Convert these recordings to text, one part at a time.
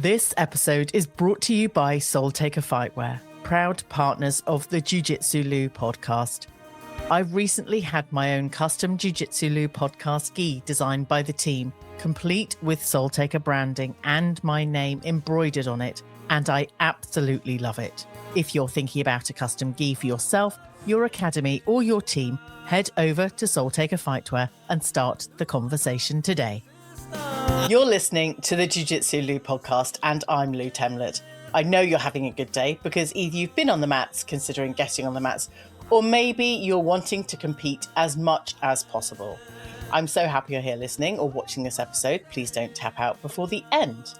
This episode is brought to you by Soul Taker Fightwear, proud partners of the Jiu Jitsu Loo podcast. I've recently had my own custom Jiu Jitsu Loo podcast gi designed by the team, complete with Soul Taker branding and my name embroidered on it, and I absolutely love it. If you're thinking about a custom gi for yourself, your academy, or your team, head over to Soul Taker Fightwear and start the conversation today. You're listening to the Jiu Jitsu Loo podcast, and I'm Lou Temlett. I know you're having a good day because either you've been on the mats, considering getting on the mats, or maybe you're wanting to compete as much as possible. I'm so happy you're here listening or watching this episode. Please don't tap out before the end.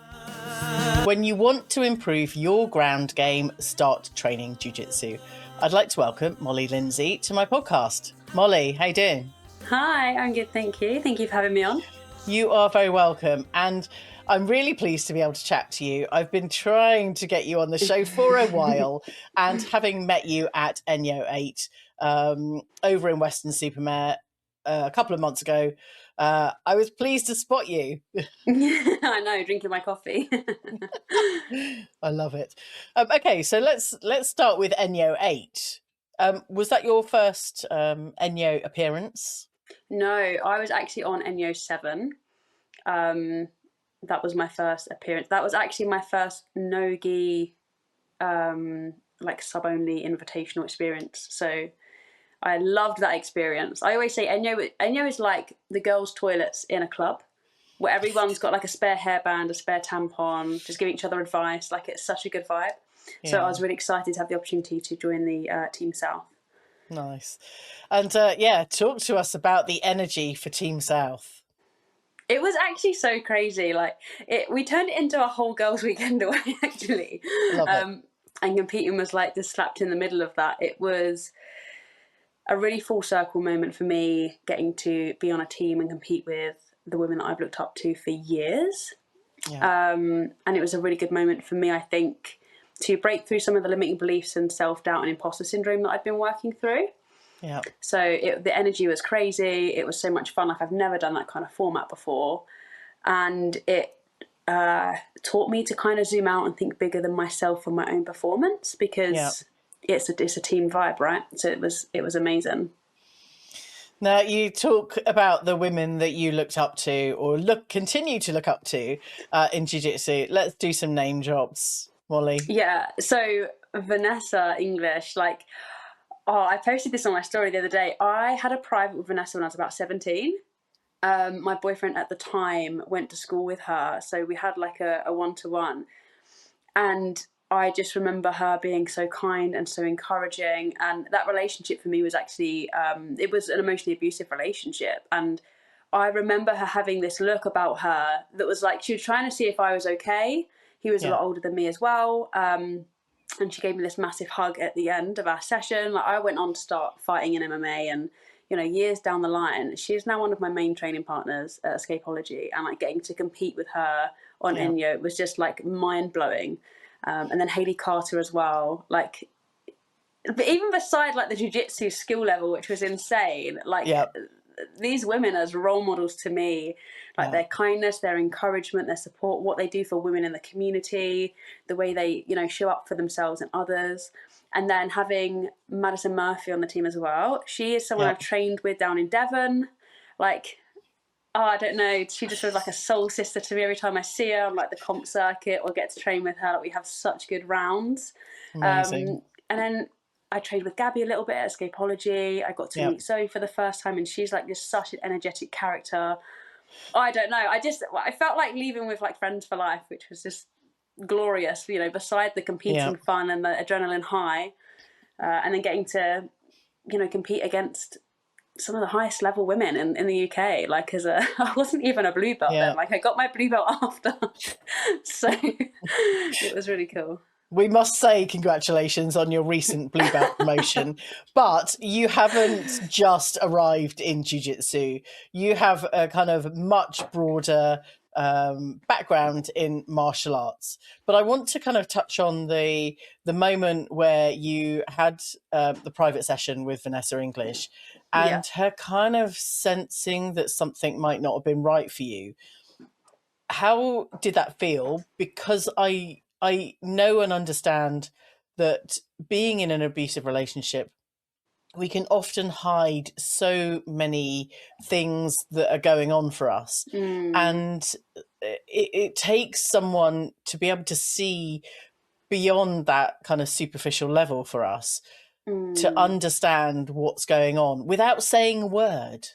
When you want to improve your ground game, start training jiu-jitsu. I'd like to welcome Molly Lindsay to my podcast. Molly, how you doing? Hi, I'm good, thank you. Thank you for having me on. You are very welcome, and I'm really pleased to be able to chat to you. I've been trying to get you on the show for a while, and having met you at ENYO 8 over in Weston-super-Mare a couple of months ago, I was pleased to spot you. I know, drinking my coffee. I love it. Okay, so let's start with ENYO 8. Was that your first ENYO appearance? No, I was actually on ENYO 7. That was my first appearance. That was actually my first no-gi, like sub-only invitational experience. So I loved that experience. I always say ENYO is like the girls' toilets in a club, where everyone's got like a spare hairband, a spare tampon, just giving each other advice. Like, it's such a good vibe. Yeah. So I was really excited to have the opportunity to join the Team South. Nice. And talk to us about the energy for Team South. It was actually so crazy. Like, we turned it into a whole girls' weekend away, actually. Love it. And competing was like just slapped in the middle of that. It was a really full circle moment for me, getting to be on a team and compete with the women that I've looked up to for years. Yeah. And it was a really good moment for me, I think, to break through some of the limiting beliefs and self-doubt and imposter syndrome that I'd been working through. Yeah. So the energy was crazy. It was so much fun. Like, I've never done that kind of format before. And it taught me to kind of zoom out and think bigger than myself and my own performance, because it's a team vibe, right? So it was amazing. Now, you talk about the women that you looked up to or continue to look up to in jiu-jitsu. Let's do some name drops, Molly. Yeah, so Vanessa English, I posted this on my story the other day. I had a private with Vanessa when I was about 17. My boyfriend at the time went to school with her, so we had like a one-to-one. And I just remember her being so kind and so encouraging. And that relationship for me was actually, it was an emotionally abusive relationship. And I remember her having this look about her that was like, she was trying to see if I was okay. He was a lot older than me as well. And she gave me this massive hug at the end of our session. Like, I went on to start fighting in MMA, and, you know, years down the line, she's now one of my main training partners at Escapology, and like getting to compete with her on ENYO was just like mind blowing. And then Hayley Carter as well. Like, but even beside like the jiu-jitsu skill level, which was insane, like these women as role models to me, like their kindness, their encouragement, their support, what they do for women in the community, the way they, you know, show up for themselves and others. And then having Maddison Murphy on the team as well. She is someone I've trained with down in Devon. Like, I don't know, she just feels like a soul sister to me every time I see her on like the comp circuit or get to train with her. Like, we have such good rounds. Amazing. And then I trained with Gabby a little bit at Escapology. I got to meet Zoe for the first time, and she's like just such an energetic character. I don't know. I felt like leaving with like friends for life, which was just glorious, you know, beside the competing fun and the adrenaline high, and then getting to, you know, compete against some of the highest level women in the UK. Like, I wasn't even a blue belt then. Like, I got my blue belt after. So it was really cool. We must say congratulations on your recent blue belt promotion, but you haven't just arrived in jiu-jitsu. You have a kind of much broader background in martial arts. But I want to kind of touch on the moment where you had the private session with Vanessa English and her kind of sensing that something might not have been right for you. how did that feel? Because I know and understand that being in an abusive relationship, we can often hide so many things that are going on for us. And it takes someone to be able to see beyond that kind of superficial level for us to understand what's going on without saying a word.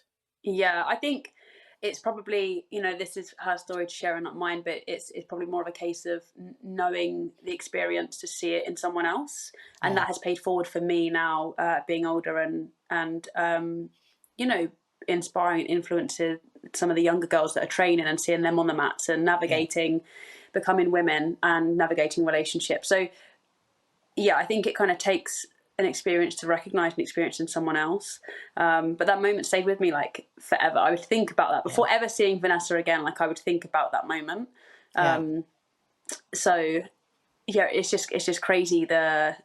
Yeah, I think it's probably, this is her story to share and not mine, but it's probably more of a case of knowing the experience to see it in someone else, and that has paid forward for me now, being older and inspiring and influencing some of the younger girls that are training and seeing them on the mats and navigating, becoming women and navigating relationships. So yeah, I think it kind of takes an experience to recognize an experience in someone else. But that moment stayed with me like forever. I would think about that before ever seeing Vanessa again. Like I would think about that moment. So yeah, it's just crazy the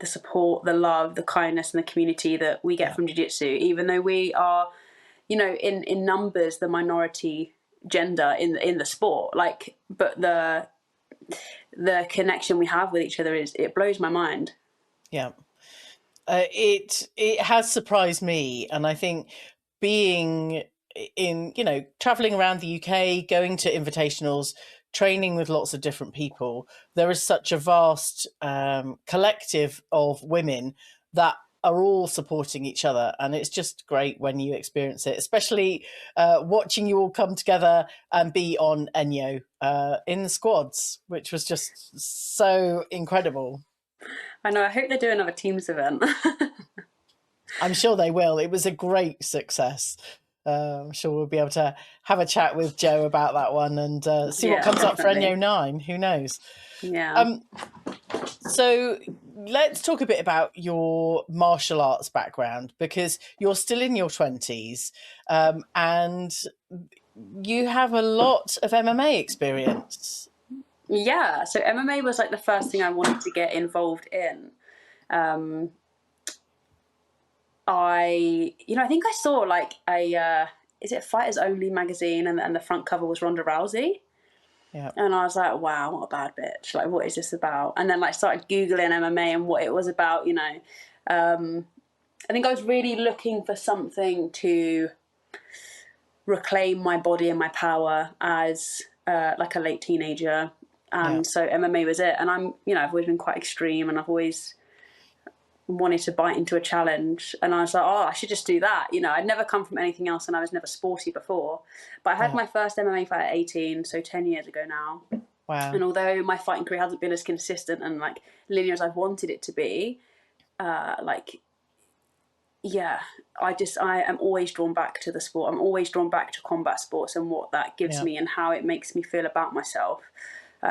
support, the love, the kindness, and the community that we get from jiu-jitsu, even though we are, in numbers the minority gender in the sport. Like, but the connection we have with each other it blows my mind. Yeah. It has surprised me, and I think being in, traveling around the UK, going to invitationals, training with lots of different people, there is such a vast collective of women that are all supporting each other, and it's just great when you experience it, especially watching you all come together and be on ENYO in the squads, which was just so incredible. I know. I hope they do another Teams event. I'm sure they will. It was a great success. I'm sure we'll be able to have a chat with Joe about that one and see what comes up for Definitely. ENYO 9. Who knows? Yeah. So let's talk a bit about your martial arts background, because you're still in your 20s and you have a lot of MMA experience. Yeah. So MMA was like the first thing I wanted to get involved in. I think I saw like is it Fighters Only magazine, and the front cover was Ronda Rousey. Yeah. And I was like, wow, what a bad bitch. Like, what is this about? And then like started Googling MMA and what it was about, I think I was really looking for something to reclaim my body and my power as like a late teenager. And so MMA was it. And I've always been quite extreme, and I've always wanted to bite into a challenge, and I was like, oh, I should just do that. I'd never come from anything else, and I was never sporty before, but I had my first MMA fight at 18, so 10 years ago now. Wow. And although my fighting career hasn't been as consistent and like linear as I've wanted it to be, I am always drawn back to the sport. I'm always drawn back to combat sports and what that gives me and how it makes me feel about myself,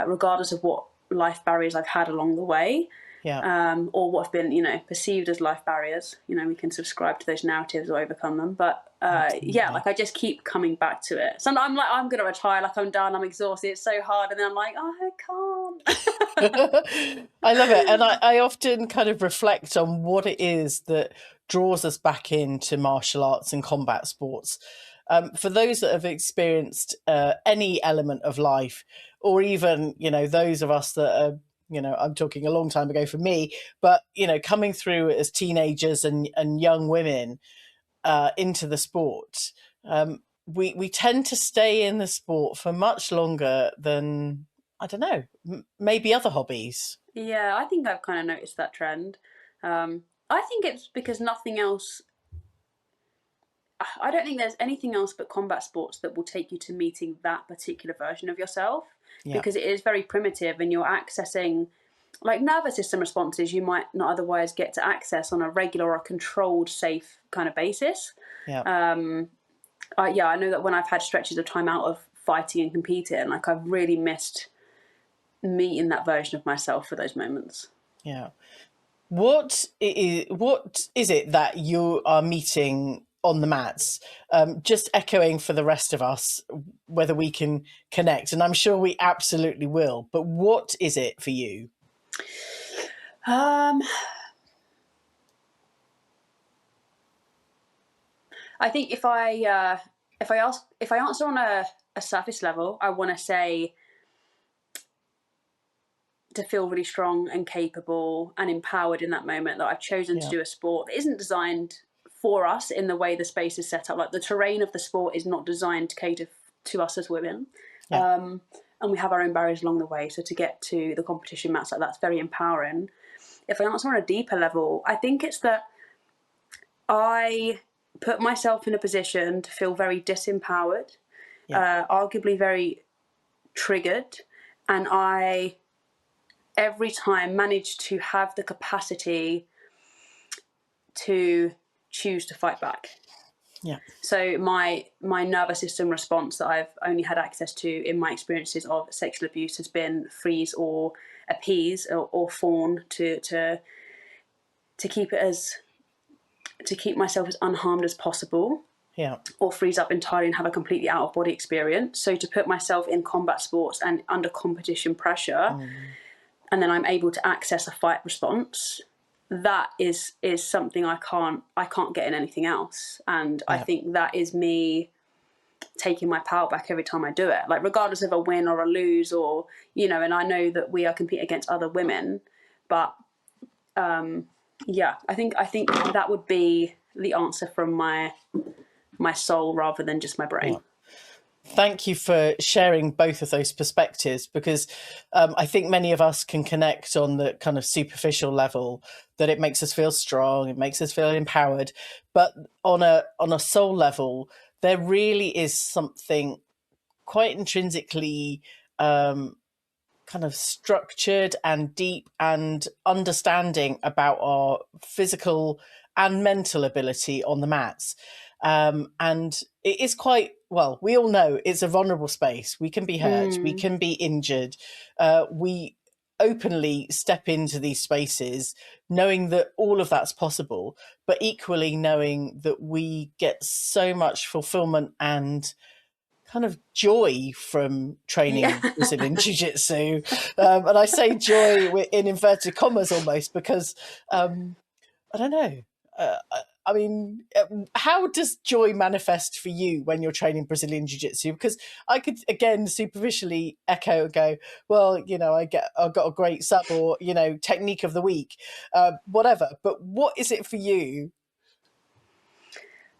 regardless of what life barriers I've had along the way. Or what have been, perceived as life barriers. We can subscribe to those narratives or overcome them. But like I just keep coming back to it. So I'm like, I'm going to retire, like I'm done, I'm exhausted, it's so hard. And then I'm like, oh, I can't. I love it. And I often kind of reflect on what it is that draws us back into martial arts and combat sports. For those that have experienced any element of life, or even, those of us that are, I'm talking a long time ago for me, but, coming through as teenagers and young women into the sport, we tend to stay in the sport for much longer than, I don't know, maybe other hobbies. Yeah, I think I've kind of noticed that trend. I think it's because nothing else, I don't think there's anything else but combat sports that will take you to meeting that particular version of yourself, because it is very primitive and you're accessing like nervous system responses you might not otherwise get to access on a regular or controlled, safe kind of basis. I know that when I've had stretches of time out of fighting and competing, like I've really missed meeting that version of myself for those moments. Yeah. What is it that you are meeting on the mats? Just echoing for the rest of us, whether we can connect, and I'm sure we absolutely will. But what is it for you? I think if I if I answer on a surface level, I want to say to feel really strong and capable and empowered in that moment, that I've chosen to do a sport that isn't designed for us in the way the space is set up. Like, the terrain of the sport is not designed to cater to us as women. And we have our own barriers along the way. So to get to the competition mats, like, that's very empowering. If I answer on a deeper level, I think it's that I put myself in a position to feel very disempowered, arguably very triggered, and I every time manage to have the capacity to choose to fight back. So my nervous system response that I've only had access to in my experiences of sexual abuse has been freeze or appease or fawn to keep it as to keep myself as unharmed as possible. Or freeze up entirely and have a completely out of body experience. So to put myself in combat sports and under competition pressure, and then I'm able to access a fight response, that is something I can't get in anything else. And I think that is me taking my power back every time I do it, like, regardless of a win or a lose, or, you know, and I know that we are competing against other women, but I think that would be the answer from my soul rather than just my brain. Thank you for sharing both of those perspectives, because I think many of us can connect on the kind of superficial level, that it makes us feel strong, it makes us feel empowered. But on a soul level, there really is something quite intrinsically kind of structured and deep and understanding about our physical and mental ability on the mats. And it is quite, well, we all know it's a vulnerable space. We can be hurt, we can be injured. We openly step into these spaces knowing that all of that's possible, but equally knowing that we get so much fulfillment and kind of joy from training Brazilian Jiu Jitsu. And I say joy in inverted commas almost, because I don't know. I mean, how does joy manifest for you when you're training Brazilian Jiu Jitsu? Because I could, again, superficially echo and go, well, you know, I've got a great sub, or, you know, technique of the week, whatever. But what is it for you?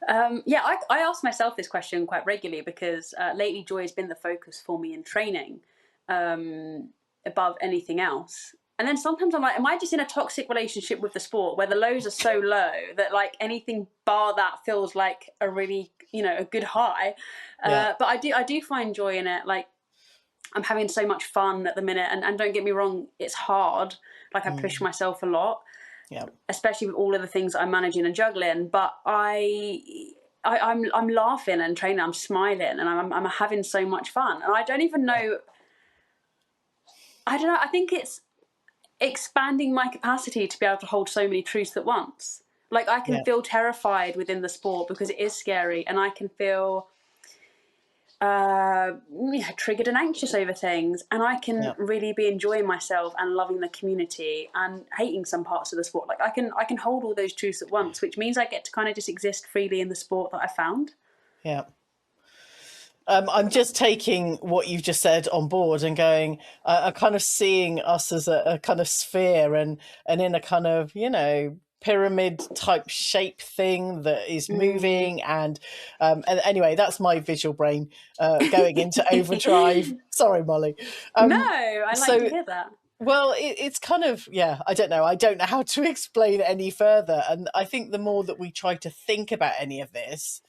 I ask myself this question quite regularly, because lately joy has been the focus for me in training above anything else. And then sometimes I'm like, am I just in a toxic relationship with the sport where the lows are so low that, like, anything bar that feels like a really, you know, a good high? But I do find joy in it. Like, I'm having so much fun at the minute, and don't get me wrong, it's hard. Like, I push myself a lot. Especially with all of the things that I'm managing and juggling, but I'm laughing and training, I'm smiling, and I'm having so much fun. And I don't even know, I think it's expanding my capacity to be able to hold so many truths at once. Like, I can feel terrified within the sport because it is scary, and I can feel triggered and anxious over things, and I can really be enjoying myself and loving the community and hating some parts of the sport. Like, I can hold all those truths at once, which means I get to kind of just exist freely in the sport that I found. I'm just taking what you've just said on board and going, kind of seeing us as a kind of sphere, and in a kind of, you know, pyramid type shape thing that is moving, and anyway, that's my visual brain going into overdrive. Sorry, Molly. No, I like to hear that. Well, it's kind of, I don't know how to explain it any further. And I think the more that we try to think about any of this,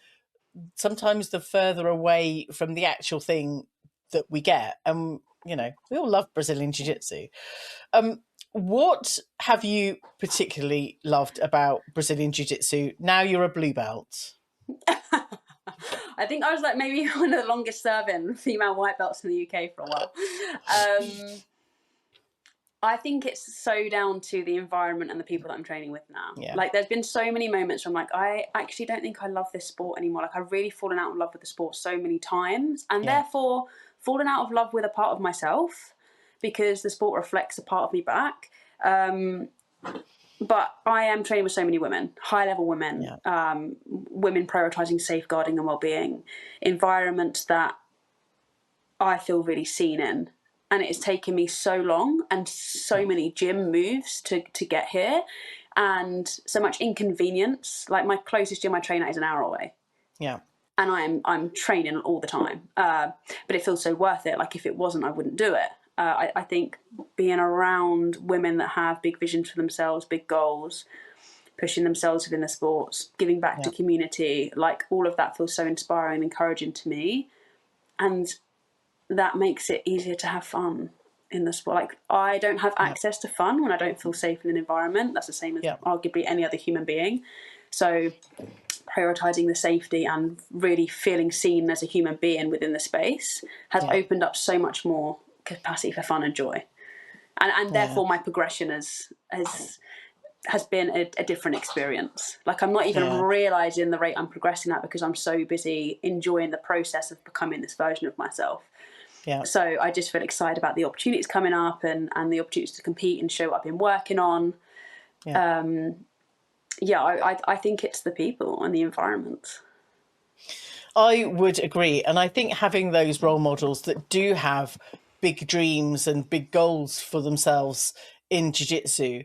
sometimes the further away from the actual thing that we get. And you know, we all love Brazilian Jiu Jitsu. What have you particularly loved about Brazilian Jiu Jitsu? Now you're a blue belt. I think I was like maybe one of the longest serving female white belts in the UK for a while. I think it's so down to the environment and the people that I'm training with now. Like, there's been so many moments where I'm like, I actually don't think I love this sport anymore. Like, I've really fallen out of love with the sport so many times, and therefore fallen out of love with a part of myself, because the sport reflects a part of me back. but I am training with so many women, high-level women, women prioritising safeguarding and well-being, environments that I feel really seen in. And it's taken me so long and so many gym moves to get here, and so much inconvenience. Like, my closest gym I train at is an hour away. Yeah. And I'm training all the time. But it feels so worth it. Like, if it wasn't, I wouldn't do it. I think being around women that have big visions for themselves, big goals, pushing themselves within the sports, giving back to community, like, all of that feels so inspiring and encouraging to me. And that makes it easier to have fun in the sport. Like, I don't have access to fun when I don't feel safe in an environment. That's the same as arguably any other human being. So prioritising the safety and really feeling seen as a human being within the space has opened up so much more capacity for fun and joy. And therefore my progression has been a different experience. Like, I'm not even realising the rate I'm progressing at, because I'm so busy enjoying the process of becoming this version of myself. Yeah. So I just feel excited about the opportunities coming up and the opportunities to compete and show what I've been working on. I think it's the people and the environment. I would agree. And I think having those role models that do have big dreams and big goals for themselves in jiu-jitsu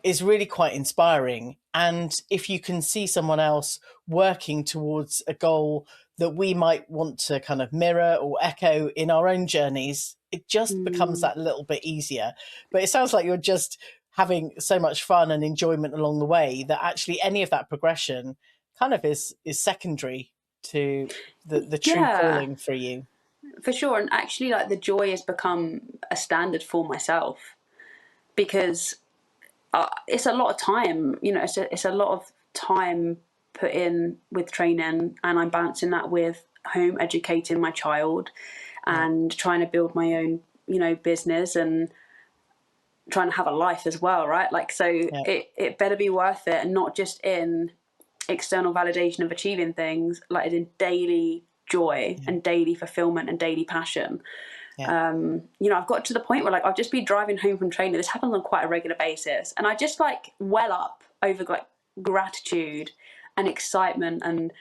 is really quite inspiring. And if you can see someone else working towards a goal that we might want to kind of mirror or echo in our own journeys, it just becomes that little bit easier. But it sounds like you're just having so much fun and enjoyment along the way that actually any of that progression kind of is secondary to the true calling for you. For sure. And actually, like, the joy has become a standard for myself, because it's a lot of time, it's a lot of time put in with training, and I'm balancing that with home educating my child and trying to build my own, business and trying to have a life as well, right? Like, so it better be worth it, and not just in external validation of achieving things, like in daily joy and daily fulfillment and daily passion. I've got to the point where, like, I'll just be driving home from training. This happens on quite a regular basis, and I just, like, well up over, like, gratitude and excitement and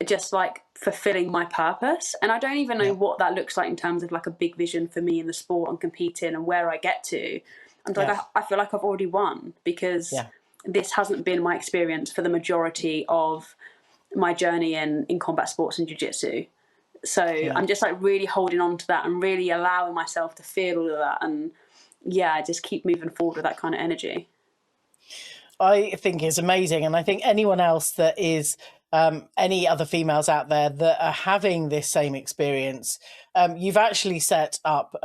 just, like, fulfilling my purpose. And I don't even know what that looks like in terms of, like, a big vision for me in the sport and competing and where I get to. And like, I feel like I've already won, because this hasn't been my experience for the majority of my journey in combat sports and jiu-jitsu. So I'm just, like, really holding on to that and really allowing myself to feel all of that, and just keep moving forward with that kind of energy. I think it's amazing. And I think anyone else that is any other females out there that are having this same experience, you've actually set up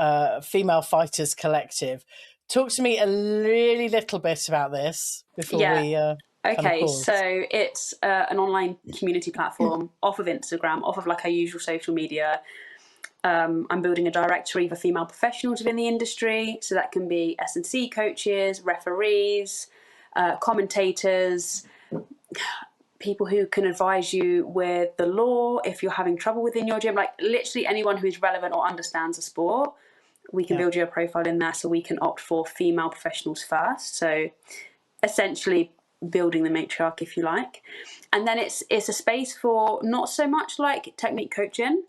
Female Fighters Collective. Talk to me a really little bit about this before we okay, so it's an online community platform off of Instagram, off of, like, our usual social media. I'm building a directory for female professionals within the industry, so that can be S&C coaches, referees, commentators, people who can advise you with the law if you're having trouble within your gym, like, literally anyone who's relevant or understands the sport. We can build you a profile in there, so we can opt for female professionals first. So essentially building the matriarch, if you like. And then it's a space for not so much like technique coaching,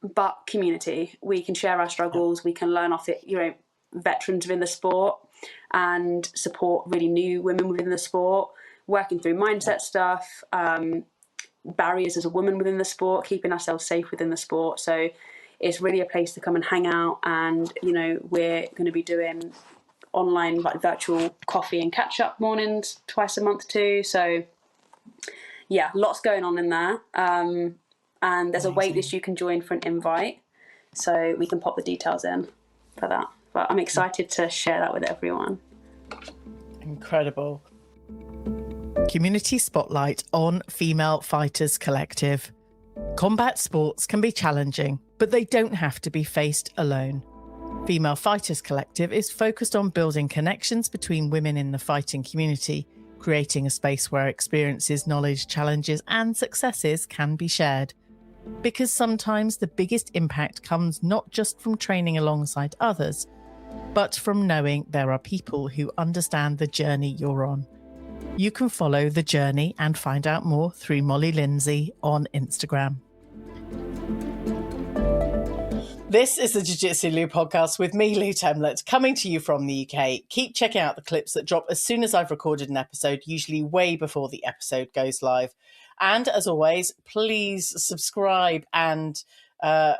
but community. We can share our struggles. We can learn off it, veterans within the sport, and support really new women within the sport, working through mindset stuff, barriers as a woman within the sport, keeping ourselves safe within the sport. So it's really a place to come and hang out. And, we're going to be doing online, like, virtual coffee and catch up mornings twice a month too. So lots going on in there. And there's a wait list you can join for an invite, so we can pop the details in for that. But I'm excited to share that with everyone. Incredible. Community spotlight on Female Fighters Collective. Combat sports can be challenging, but they don't have to be faced alone. Female Fighters Collective is focused on building connections between women in the fighting community, creating a space where experiences, knowledge, challenges, and successes can be shared. Because sometimes the biggest impact comes not just from training alongside others, but from knowing there are people who understand the journey you're on. You can follow the journey and find out more through Molly Lindsay on Instagram. This is the Jiu-Jitsu Lou podcast with me, Lou Temlett, coming to you from the UK. Keep checking out the clips that drop as soon as I've recorded an episode, usually way before the episode goes live. And as always, please subscribe and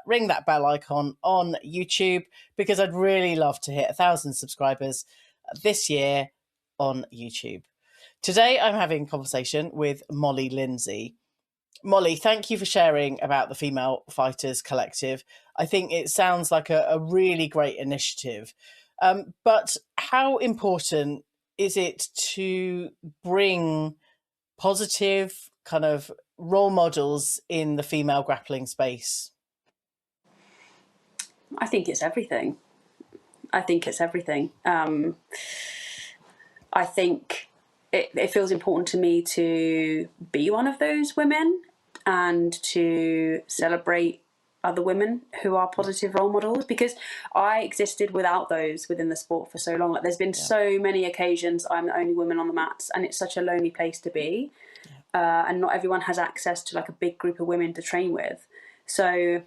ring that bell icon on YouTube, because I'd really love to hit 1,000 subscribers this year on YouTube. Today, I'm having a conversation with Molly Lindsay. Molly, thank you for sharing about the Female Fighters Collective. I think it sounds like a really great initiative. But how important is it to bring positive kind of role models in the female grappling space? I think it's everything. I think it feels important to me to be one of those women and to celebrate other women who are positive role models, because I existed without those within the sport for so long. Like, there's been so many occasions I'm the only woman on the mats, and it's such a lonely place to be. And not everyone has access to like a big group of women to train with. So,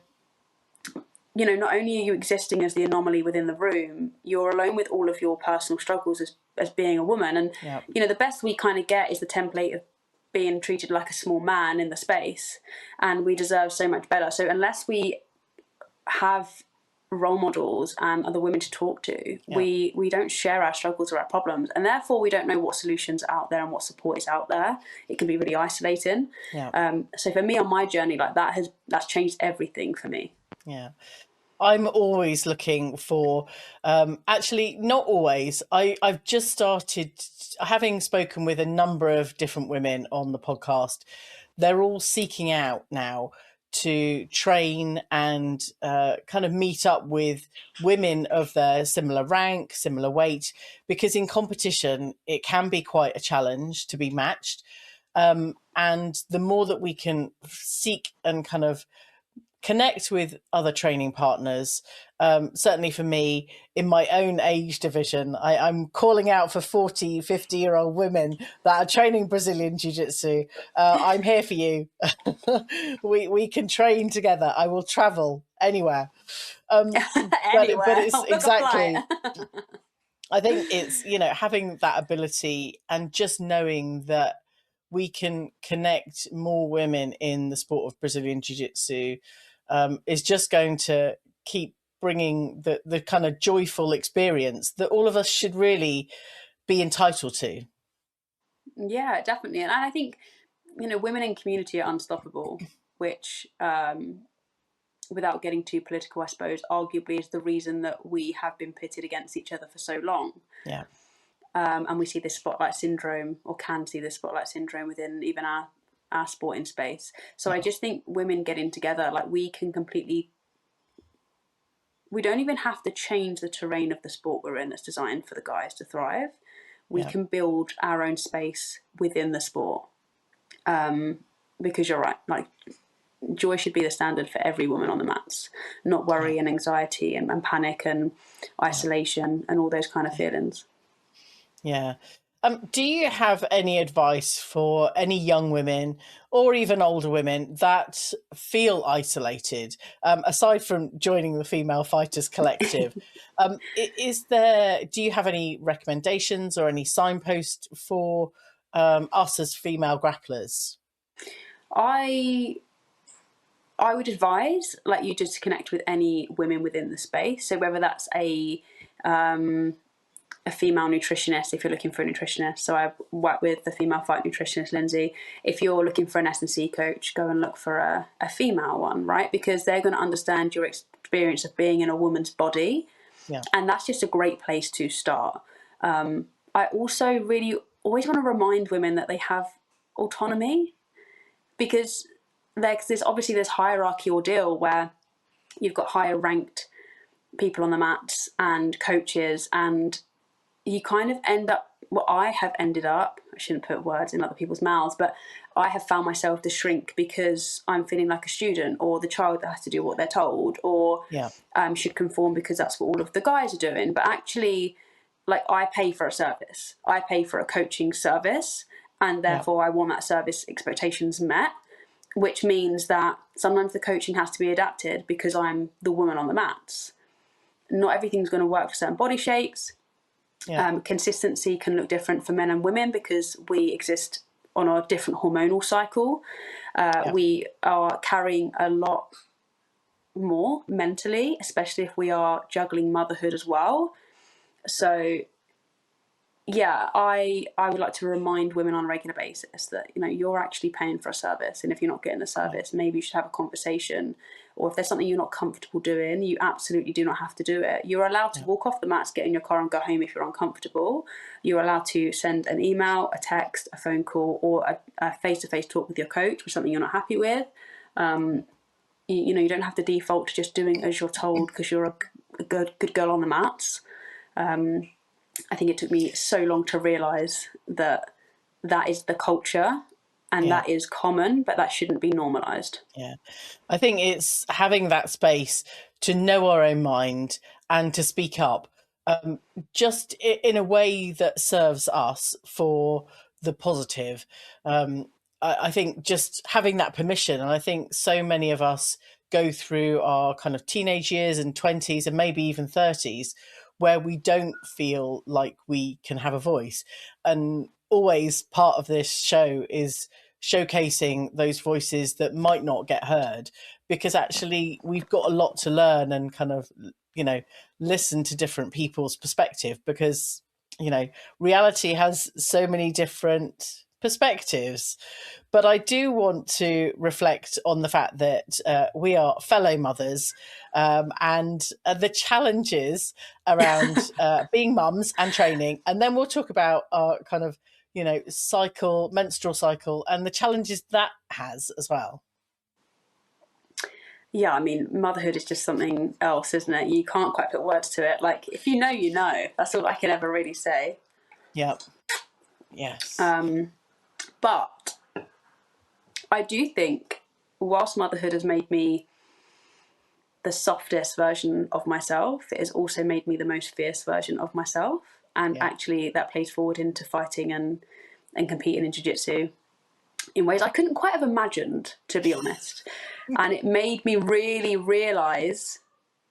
you know, not only are you existing as the anomaly within the room, you're alone with all of your personal struggles as being a woman. And, you know, the best we kind of get is the template of being treated like a small man in the space, and we deserve so much better. So unless we have role models and other women to talk to, we don't share our struggles or our problems, and therefore we don't know what solutions are out there and what support is out there. It can be really isolating. So for me on my journey, like that's changed everything for me. I'm always looking for, actually not always, I've just started, having spoken with a number of different women on the podcast, they're all seeking out now to train and kind of meet up with women of their similar rank, similar weight, because in competition, it can be quite a challenge to be matched. And the more that we can seek and kind of connect with other training partners, certainly for me in my own age division, I'm calling out for 40, 50-year-old women that are training Brazilian Jiu Jitsu. I'm here for you. we can train together. I will travel anywhere. Anywhere. But it's exactly, I think it's, you know, having that ability and just knowing that we can connect more women in the sport of Brazilian Jiu Jitsu is just going to keep bringing the kind of joyful experience that all of us should really be entitled to. Yeah, definitely. And I think, you know, women in community are unstoppable, which, without getting too political, I suppose, arguably is the reason that we have been pitted against each other for so long. And we see this spotlight syndrome, or can see this spotlight syndrome within even our sporting space. So I just think women getting together, like, we don't even have to change the terrain of the sport we're in that's designed for the guys to thrive. We can build our own space within the sport. Because you're right, like, joy should be the standard for every woman on the mats, not worry and anxiety and panic and isolation and all those kind of feelings. Do you have any advice for any young women or even older women that feel isolated, aside from joining the Female Fighters Collective? Do you have any recommendations or any signposts for us as female grapplers? I would advise, like, you just connect with any women within the space. So whether that's a female nutritionist, if you're looking for a nutritionist. So I've worked with the female fight nutritionist, Lindsay. If you're looking for an S&C coach, go and look for a female one, right? Because they're going to understand your experience of being in a woman's body. And that's just a great place to start. I also really always want to remind women that they have autonomy, because there's obviously this hierarchy ordeal where you've got higher ranked people on the mats and coaches, and you kind of end up, I have ended up shouldn't put words in other people's mouths, but I have found myself to shrink because I'm feeling like a student, or the child that has to do what they're told, or should conform because that's what all of the guys are doing. But actually, like, I pay for a service. I pay for a coaching service, and therefore I want that service expectations met, which means that sometimes the coaching has to be adapted because I'm the woman on the mats. Not everything's going to work for certain body shapes. Consistency can look different for men and women because we exist on a different hormonal cycle. We are carrying a lot more mentally, especially if we are juggling motherhood as well. So I would like to remind women on a regular basis that, you know, you're actually paying for a service, and if you're not getting the service, maybe you should have a conversation. Or if there's something you're not comfortable doing, you absolutely do not have to do it. You're allowed to walk off the mats, get in your car and go home if you're uncomfortable. You're allowed to send an email, a text, a phone call, or a face-to-face talk with your coach with something you're not happy with. You don't have to default to just doing as you're told because you're a good girl on the mats. I think it took me so long to realise that is the culture, and that is common, but that shouldn't be normalised. Yeah. I think it's having that space to know our own mind and to speak up, just in a way that serves us for the positive. I think just having that permission, and I think so many of us go through our kind of teenage years and 20s and maybe even 30s where we don't feel like we can have a voice. And always part of this show is showcasing those voices that might not get heard, because actually we've got a lot to learn and kind of, you know, listen to different people's perspective, because, you know, reality has so many different perspectives. But I do want to reflect on the fact that we are fellow mothers, and the challenges around being mums and training. And then we'll talk about our kind of, you know, menstrual cycle, and the challenges that has as well. Yeah, I mean, motherhood is just something else, isn't it? You can't quite put words to it. Like, if you know, you know. That's all I can ever really say. Yep. Yes. But I do think, whilst motherhood has made me the softest version of myself, it has also made me the most fierce version of myself. And actually that plays forward into fighting and competing in jiu-jitsu in ways I couldn't quite have imagined, to be honest. And it made me really realise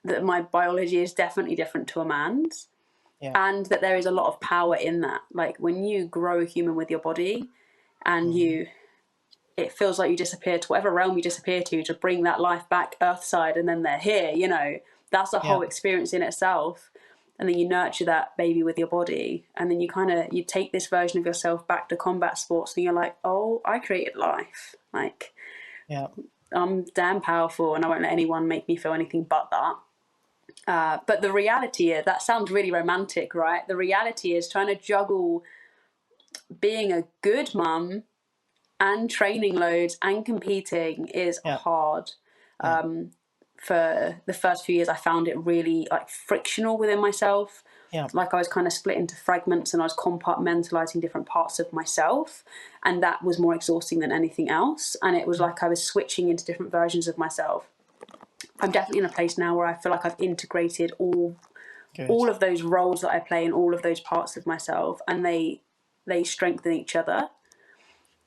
that my biology is definitely different to a man's, and that there is a lot of power in that. Like, when you grow a human with your body and it feels like you disappear to whatever realm you disappear to bring that life back earthside, and then they're here, you know, that's a whole experience in itself. And then you nurture that baby with your body, and then you take this version of yourself back to combat sports, and you're like, oh, I created life. Like, I'm damn powerful, and I won't let anyone make me feel anything but that. But the reality is, that sounds really romantic, right? The reality is trying to juggle being a good mum and training loads and competing is hard. For the first few years, I found it really like frictional within myself. Like, I was kind of split into fragments, and I was compartmentalizing different parts of myself, and that was more exhausting than anything else. And it was like I was switching into different versions of myself. I'm definitely in a place now where I feel like I've integrated all of those roles that I play in all of those parts of myself, and they strengthen each other.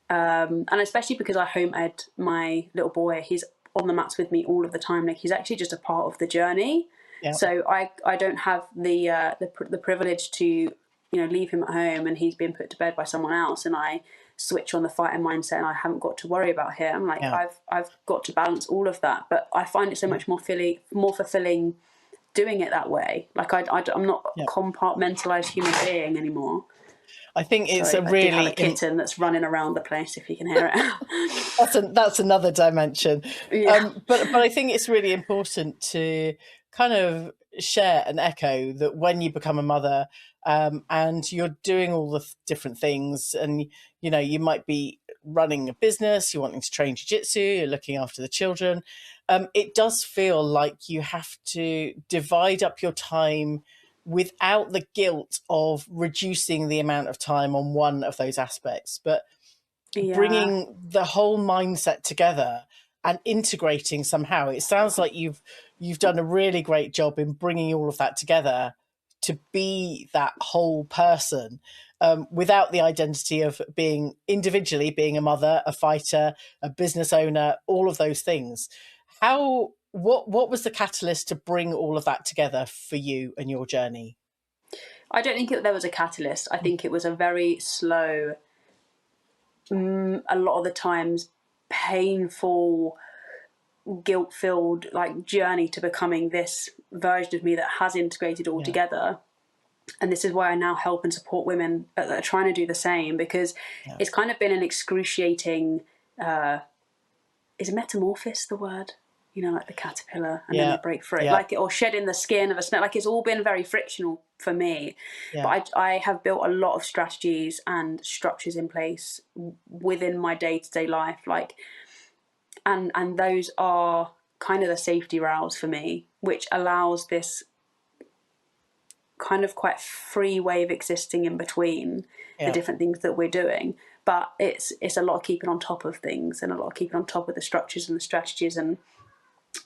And especially because I home ed my little boy, he's on the mats with me all of the time. Like, he's actually just a part of the journey. So I don't have the privilege to, you know, leave him at home and he's been put to bed by someone else, and I switch on the fighting mindset and I haven't got to worry about him. Like, I've got to balance all of that, but I find it so much more fulfilling doing it that way. Like, I'm not a compartmentalized human being anymore. I think it's I do have a kitten that's running around the place, if you can hear it. That's another dimension. But I think it's really important to kind of share and echo that when you become a mother, and you're doing all the different things, and, you know, you might be running a business, you're wanting to train jiu-jitsu, you're looking after the children, it does feel like you have to divide up your time without the guilt of reducing the amount of time on one of those aspects, but Yeah. bringing the whole mindset together and integrating somehow. It sounds like you've done a really great job in bringing all of that together to be that whole person, without the identity of being individually being a mother, a fighter, a business owner, all of those things. What was the catalyst to bring all of that together for you and your journey? I don't think there was a catalyst. I think it was a very slow, a lot of the times painful, guilt-filled like journey to becoming this version of me that has integrated all Yeah. together. And this is why I now help and support women that are trying to do the same, because Yeah. it's kind of been an excruciating, is metamorphosis the word? You know, like the caterpillar and then they break free, Yeah. like, or shedding the skin of a snake. Like, it's all been very frictional for me. Yeah. But I have built a lot of strategies and structures in place within my day-to-day life, like, and those are kind of the safety rails for me, which allows this kind of quite free way of existing in between the different things that we're doing. But it's a lot of keeping on top of things, and a lot of keeping on top of the structures and the strategies and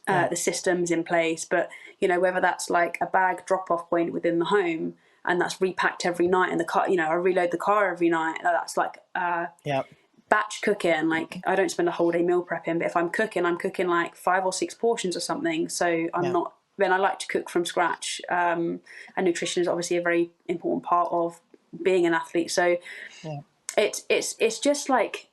the systems in place. But, you know, whether that's like a bag drop-off point within the home, and that's repacked every night in the car, you know, I reload the car every night. That's like batch cooking. Like, I don't spend a whole day meal prepping, but if I'm cooking like 5 or 6 portions or something. So I'm not, then I like to cook from scratch. And nutrition is obviously a very important part of being an athlete. So it's just like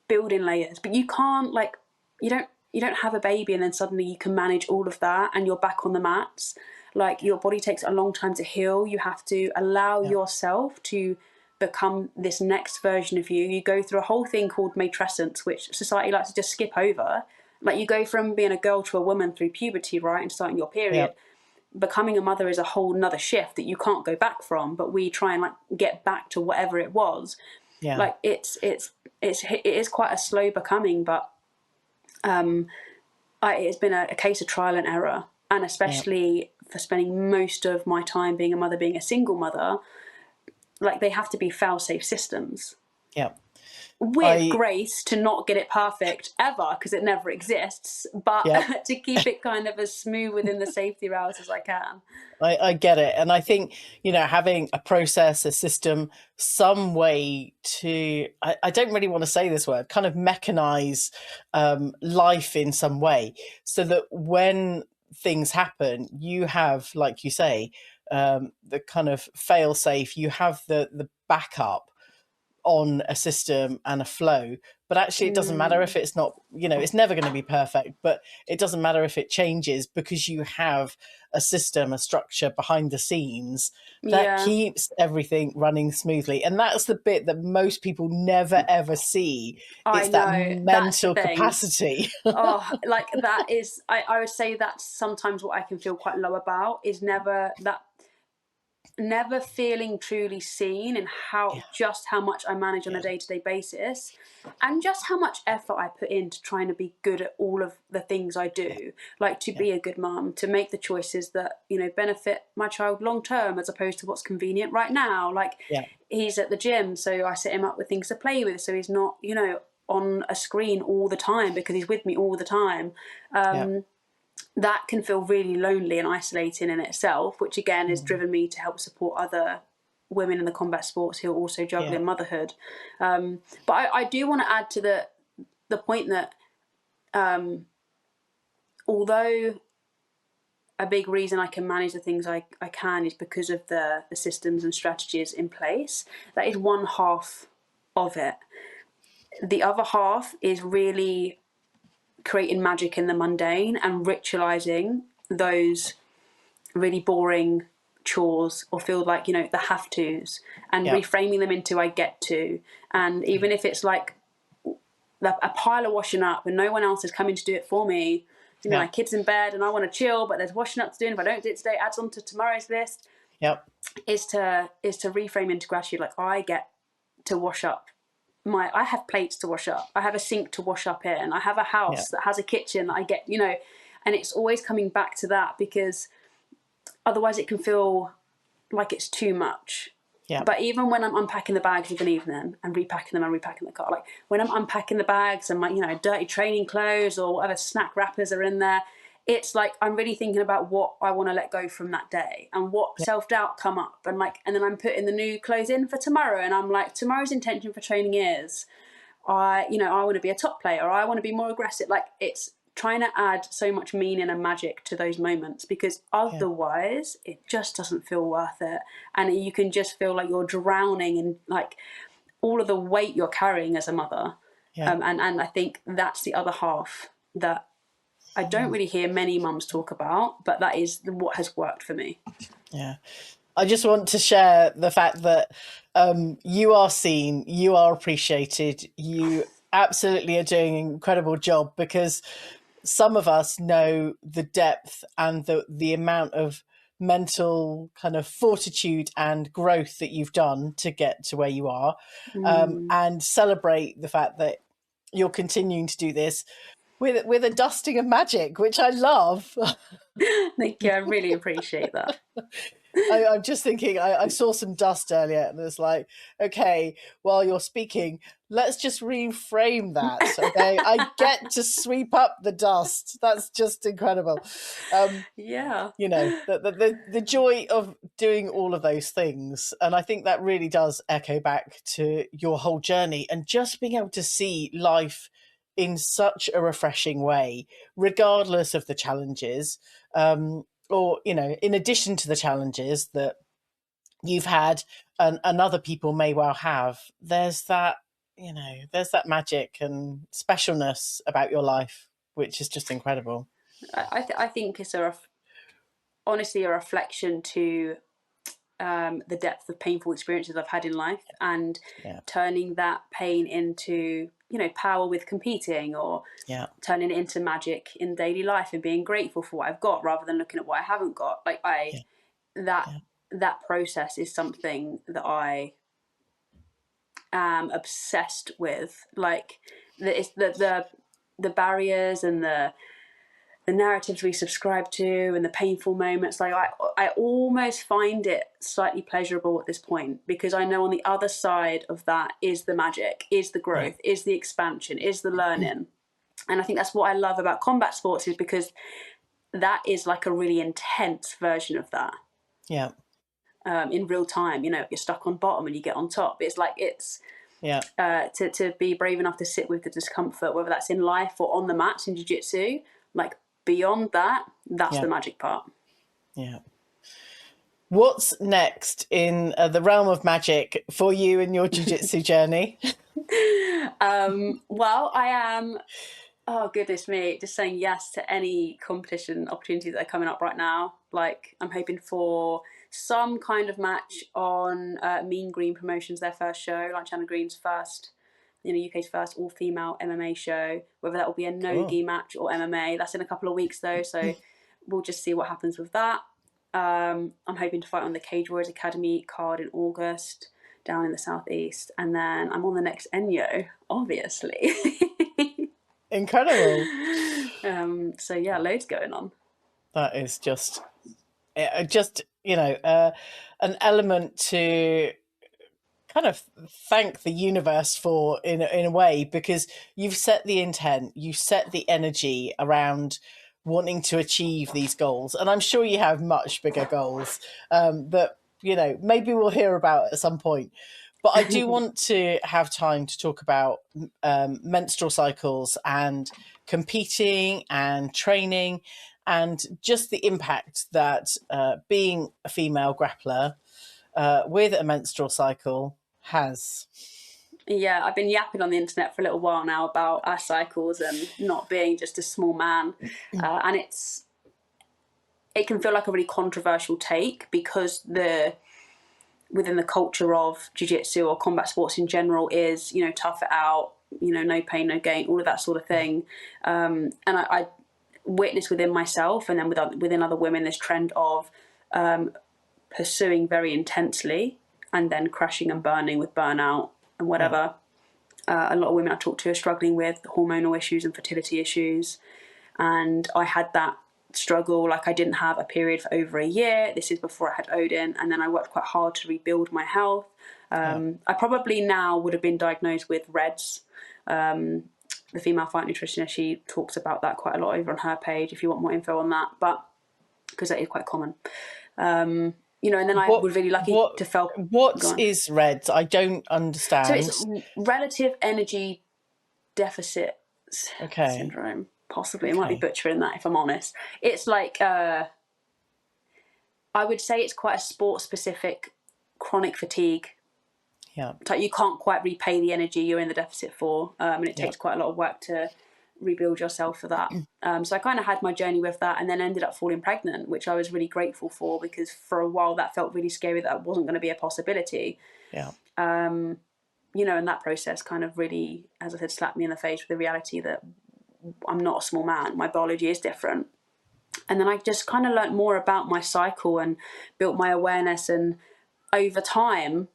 building layers, but you can't, like, you don't have a baby and then suddenly you can manage all of that and you're back on the mats. Like, your body takes a long time to heal. You have to allow yourself to become this next version of you. You go through a whole thing called matrescence, which society likes to just skip over. Like, you go from being a girl to a woman through puberty, right, and starting your period. Becoming a mother is a whole nother shift that you can't go back from, but we try and like get back to whatever it was. Like, it is quite a slow becoming, but it's been a case of trial and error. And especially for spending most of my time being a mother, being a single mother, like, they have to be fail-safe systems. With grace to not get it perfect ever, because it never exists, but to keep it kind of as smooth within the safety rails as I can. I get it. And I think, you know, having a process, a system, some way to, I don't really want to say this word, kind of mechanize life in some way, so that when things happen, you have, like you say, the kind of fail safe, you have the backup on a system and a flow. But actually, it doesn't matter if it's not, you know, it's never going to be perfect, but it doesn't matter if it changes, because you have a system, a structure behind the scenes that keeps everything running smoothly. And that's the bit that most people never ever see. It's that mental capacity. Like, that is, I would say that's sometimes what I can feel quite low about, is never feeling truly seen in just how much I manage on a day-to-day basis, and just how much effort I put into trying to be good at all of the things I do, like to be a good mum, to make the choices that, you know, benefit my child long term, as opposed to what's convenient right now. Like, he's at the gym, so I set him up with things to play with, so he's not, you know, on a screen all the time, because he's with me all the time. That can feel really lonely and isolating in itself, which again has driven me to help support other women in the combat sports who are also juggling motherhood. But I do want to add to the point that although a big reason I can manage the things I can is because of the systems and strategies in place, that is one half of it. The other half is really creating magic in the mundane and ritualizing those really boring chores, or feel like, you know, the have tos, and reframing them into I get to. And even if it's like a pile of washing up and no one else is coming to do it for me, you know, my kid's in bed and I want to chill, but there's washing up to do, and if I don't do it today, it adds on to tomorrow's list. Is to reframe into gratitude. Like, I get to wash up I have plates to wash up, I have a sink to wash up in, I have a house that has a kitchen that I get, you know. And it's always coming back to that, because otherwise it can feel like it's too much. Yeah. But even when I'm unpacking the bags of an evening and repacking them and repacking the car, like when I'm unpacking the bags and my, you know, dirty training clothes or whatever snack wrappers are in there, it's like I'm really thinking about what I want to let go from that day and what self-doubt come up, and like, and then I'm putting the new clothes in for tomorrow, and I'm like, tomorrow's intention for training is I want to be a top player, or I want to be more aggressive. Like, it's trying to add so much meaning and magic to those moments, because otherwise it just doesn't feel worth it, and you can just feel like you're drowning in like all of the weight you're carrying as a mother. And I think that's the other half that I don't really hear many mums talk about, but that is what has worked for me. Yeah. I just want to share the fact that you are seen, you are appreciated, you absolutely are doing an incredible job, because some of us know the depth and the amount of mental kind of fortitude and growth that you've done to get to where you are, and celebrate the fact that you're continuing to do this with a dusting of magic, which I love. Thank you. I really appreciate that. I'm just thinking, I saw some dust earlier and it's like, okay, while you're speaking, let's just reframe that. Okay, I get to sweep up the dust. That's just incredible. Yeah. You know, the joy of doing all of those things. And I think that really does echo back to your whole journey, and just being able to see life in such a refreshing way, regardless of the challenges. Or, you know, in addition to the challenges that you've had and other people may well have, there's that, you know, there's that magic and specialness about your life, which is just incredible. I think it's honestly a reflection to the depth of painful experiences I've had in life, and turning that pain into, you know, power with competing, or turning it into magic in daily life and being grateful for what I've got rather than looking at what I haven't got. Like that process is something that I am obsessed with. Like it's the barriers and the narratives we subscribe to and the painful moments. Like I almost find it slightly pleasurable at this point, because I know on the other side of that is the magic, is the growth, is the expansion, is the learning. And I think that's what I love about combat sports, is because that is like a really intense version of that. Yeah. In real time, you know, you're stuck on bottom and you get on top. It's like, it's to be brave enough to sit with the discomfort, whether that's in life or on the mats in jiu-jitsu, like beyond that, that's the magic part. Yeah. What's next in the realm of magic for you in your jiu-jitsu journey? Well, I am, oh goodness me, just saying yes to any competition opportunities that are coming up right now. Like, I'm hoping for some kind of match on Mean Green Promotions, their first show, like Channel Green's first, you know, UK's first all-female MMA show. Whether that will be a no-gi match or MMA, that's in a couple of weeks though, so we'll just see what happens with that. I'm hoping to fight on the Cage Warriors Academy card in August down in the southeast, and then I'm on the next ENYO, obviously. Incredible. So yeah, loads going on. That is just you know, an element to kind of thank the universe for, in a way, because you've set the intent, you set the energy around wanting to achieve these goals, and I'm sure you have much bigger goals that, you know, maybe we'll hear about at some point. But I do want to have time to talk about menstrual cycles and competing and training, and just the impact that being a female grappler with a menstrual cycle has. Yeah, I've been yapping on the internet for a little while now about our cycles and not being just a small man, and it can feel like a really controversial take, because within the culture of jiu-jitsu or combat sports in general is, you know, tough it out, you know, no pain, no gain, all of that sort of thing. And I witness within myself and then within other women this trend of pursuing very intensely and then crashing and burning with burnout and whatever. A lot of women I talk to are struggling with hormonal issues and fertility issues. And I had that struggle. Like I didn't have a period for over a year. This is before I had Odin, and then I worked quite hard to rebuild my health. I probably now would have been diagnosed with REDS. The female fight nutritionist, she talks about that quite a lot over on her page if you want more info on that, but because that is quite common. You know, and then I was really lucky to feel. What is REDS? I don't understand. So it's relative energy deficit syndrome, possibly. I might be butchering that if I'm honest. It's like, I would say it's quite a sport-specific chronic fatigue. Yeah. Like you can't quite repay the energy you're in the deficit for, and it takes quite a lot of work to rebuild yourself for that. So I kind of had my journey with that, and then ended up falling pregnant, which I was really grateful for, because for a while that felt really scary that wasn't going to be a possibility. Yeah. You know, and that process kind of really, as I said, slapped me in the face with the reality that I'm not a small man. My biology is different. And then I just kind of learned more about my cycle and built my awareness, and over time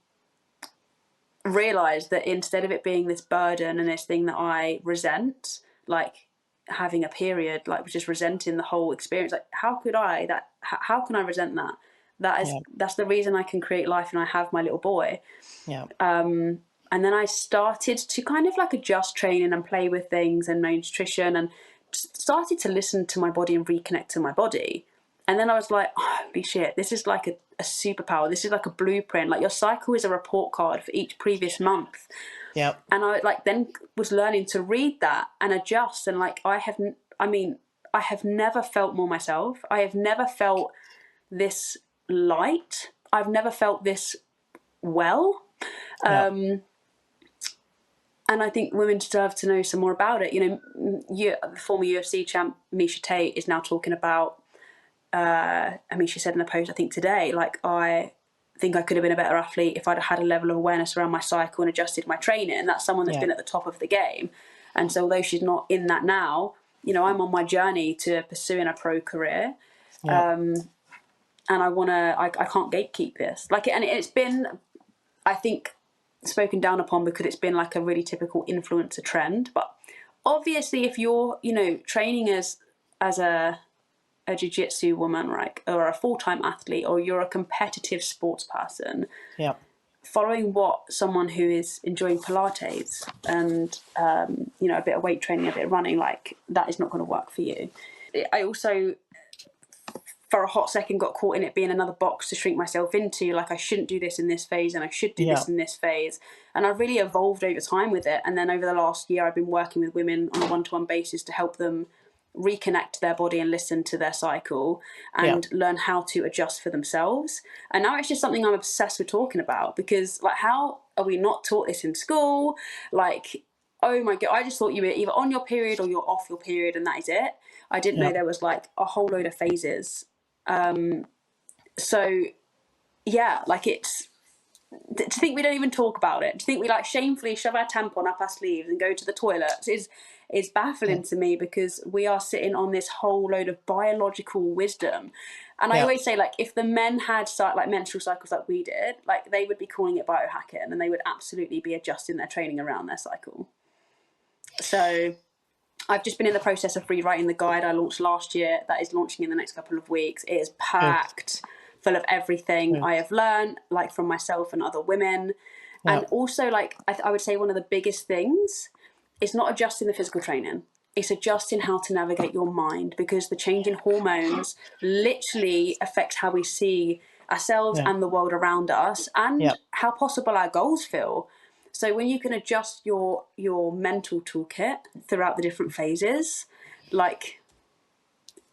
realized that instead of it being this burden and this thing that I resent, like having a period, like just resenting the whole experience, like how can I resent that? That's the reason I can create life and I have my little boy. Yeah. And then I started to kind of like adjust training and play with things and my nutrition, and started to listen to my body and reconnect to my body. And then I was like, oh, holy shit, this is like a superpower. This is like a blueprint. Like your cycle is a report card for each previous month. Yeah. And I like then was learning to read that and adjust. And like I have never felt more myself. I have never felt this light. I've never felt this well. And I think women deserve to know some more about it. You know, the former UFC champ Miesha Tate is now talking about, she said in a post, I think today, like, I think I could have been a better athlete if I'd had a level of awareness around my cycle and adjusted my training. And that's someone that's been at the top of the game. And so although she's not in that now, you know, I'm on my journey to pursuing a pro career. And I can't gatekeep this. Like, and it's been, I think, spoken down upon because it's been like a really typical influencer trend. But obviously if you're, you know, training as a jiu-jitsu woman, right, or a full-time athlete, or you're a competitive sports person, following what someone who is enjoying Pilates and you know, a bit of weight training, a bit of running, like that is not going to work for you. I also, for a hot second, got caught in it being another box to shrink myself into, like I shouldn't do this in this phase and I should do this in this phase. And I've really evolved over time with it. And then over the last year, I've been working with women on a one-to-one basis to help them reconnect to their body and listen to their cycle and learn how to adjust for themselves. And now it's just something I'm obsessed with talking about, because like, how are we not taught this in school? Like, oh my God, I just thought you were either on your period or you're off your period and that is it. I didn't know there was like a whole load of phases. So yeah, like it's, to think we don't even talk about it, to think we like shamefully shove our tampon up our sleeves and go to the toilet is baffling to me, because we are sitting on this whole load of biological wisdom. And I always say, like, if the men had like menstrual cycles like we did, like they would be calling it biohacking, and they would absolutely be adjusting their training around their cycle. So I've just been in the process of rewriting the guide I launched last year that is launching in the next couple of weeks. It is packed full of everything I have learned, like from myself and other women. And also, like, I would say one of the biggest things is not adjusting the physical training. It's adjusting how to navigate your mind, because the change in hormones literally affects how we see ourselves and the world around us, and how possible our goals feel. So when you can adjust your mental toolkit throughout the different phases, like,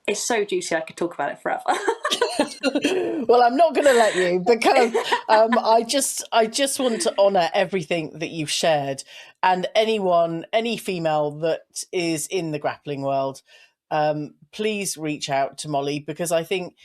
it's so juicy, I could talk about it forever. Well, I'm not going to let you, because I just want to honour everything that you've shared, and any female that is in the grappling world, please reach out to Molly, because I think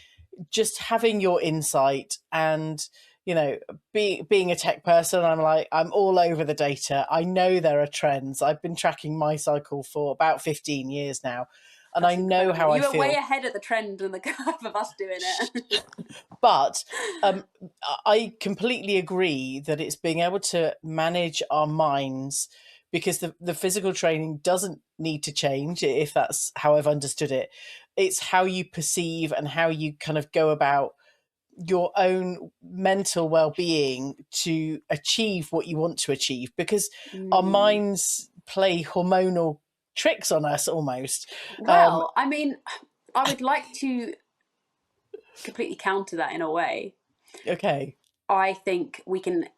just having your insight and, you know, being a tech person, I'm all over the data. I know there are trends. I've been tracking my cycle for about 15 years now. And I know how I feel. You were way ahead of the trend and the curve of us doing it. But I completely agree that it's being able to manage our minds, because the physical training doesn't need to change, if that's how I've understood it. It's how you perceive and how you kind of go about your own mental well-being to achieve what you want to achieve, because our minds play hormonal tricks on us almost. Well, I mean, I would like to completely counter that in a way. Okay. I think we can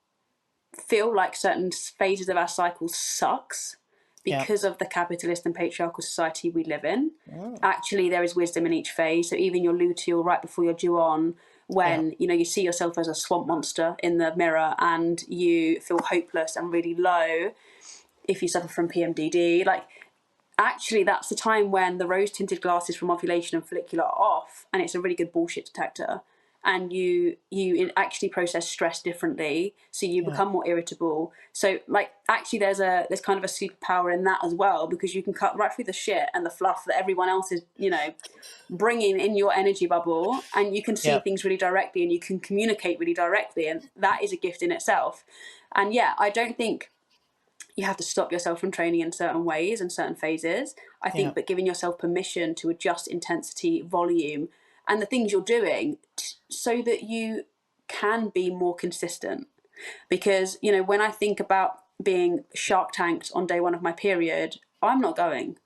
feel like certain phases of our cycle sucks because of the capitalist and patriarchal society we live in. Actually, there is wisdom in each phase. So even your luteal, right before you're due on, when you see yourself as a swamp monster in the mirror and you feel hopeless and really low, if you suffer from PMDD, like, actually that's the time when the rose tinted glasses from ovulation and follicular are off, and it's a really good bullshit detector, and you actually process stress differently, so you become more irritable. So like, actually there's kind of a superpower in that as well, because you can cut right through the shit and the fluff that everyone else is bringing in your energy bubble, and you can see things really directly, and you can communicate really directly, and that is a gift in itself. And I don't think you have to stop yourself from training in certain ways and certain phases. I think, but giving yourself permission to adjust intensity, volume, and the things you're doing so that you can be more consistent. Because, when I think about being Shark Tanked on day one of my period, I'm not going.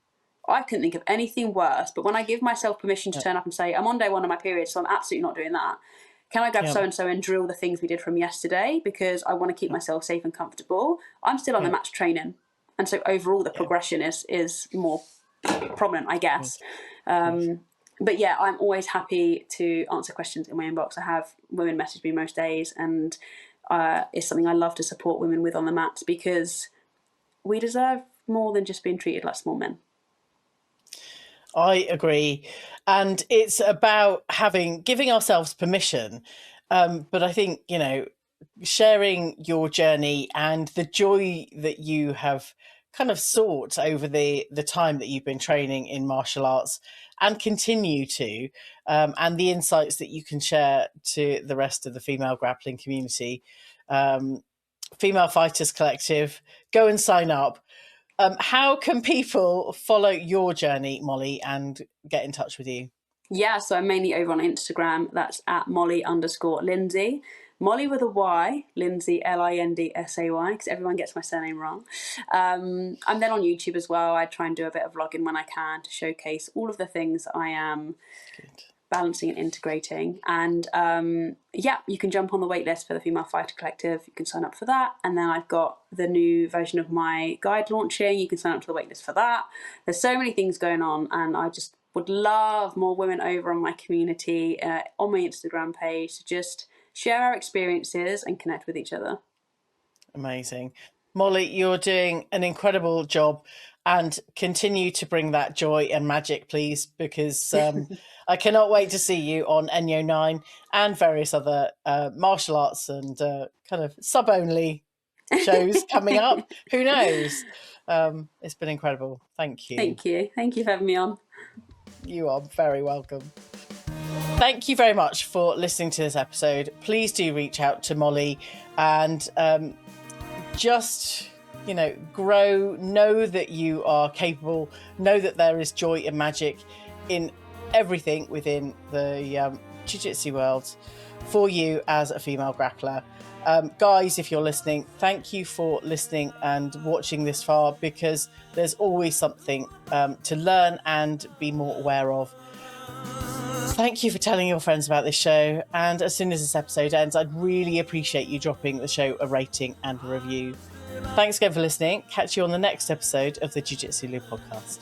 I couldn't think of anything worse. But when I give myself permission to turn up and say, I'm on day one of my period, so I'm absolutely not doing that. Can I grab so-and-so and drill the things we did from yesterday, because I want to keep myself safe and comfortable? I'm still on the match training. And so overall the progression is more prominent, I guess. But I'm always happy to answer questions in my inbox. I have women message me most days, and it's something I love to support women with on the mats, because we deserve more than just being treated like small men. I agree. And it's about giving ourselves permission. But I think, sharing your journey and the joy that you have kind of sought over the time that you've been training in martial arts and continue to, and the insights that you can share to the rest of the female grappling community. Female Fighters Collective, go and sign up. How can people follow your journey, Molly, and get in touch with you? So I'm mainly over on Instagram. That's at Molly_Lindsay. Molly with a Y, Lindsay, Lindsay, because everyone gets my surname wrong. I'm then on YouTube as well. I try and do a bit of vlogging when I can to showcase all of the things I am balancing and integrating. And you can jump on the waitlist for the Female Fighter Collective. You can sign up for that. And then I've got the new version of my guide launching. You can sign up to the waitlist for that. There's so many things going on, and I just would love more women over on my community, on my Instagram page, to just share our experiences and connect with each other. Amazing. Molly, you're doing an incredible job, and continue to bring that joy and magic, please, because I cannot wait to see you on ENYO 9 and various other martial arts and kind of sub-only shows coming up. Who knows? It's been incredible. Thank you. Thank you. Thank you for having me on. You are very welcome. Thank you very much for listening to this episode. Please do reach out to Molly and just, grow, know that you are capable, know that there is joy and magic in everything within the jiu-jitsu world for you as a female grappler. Guys, if you're listening, thank you for listening and watching this far, because there's always something to learn and be more aware of. Thank you for telling your friends about this show, and as soon as this episode ends, I'd really appreciate you dropping the show a rating and a review. Thanks again for listening. Catch you on the next episode of the Jiu Jitsu Loop podcast.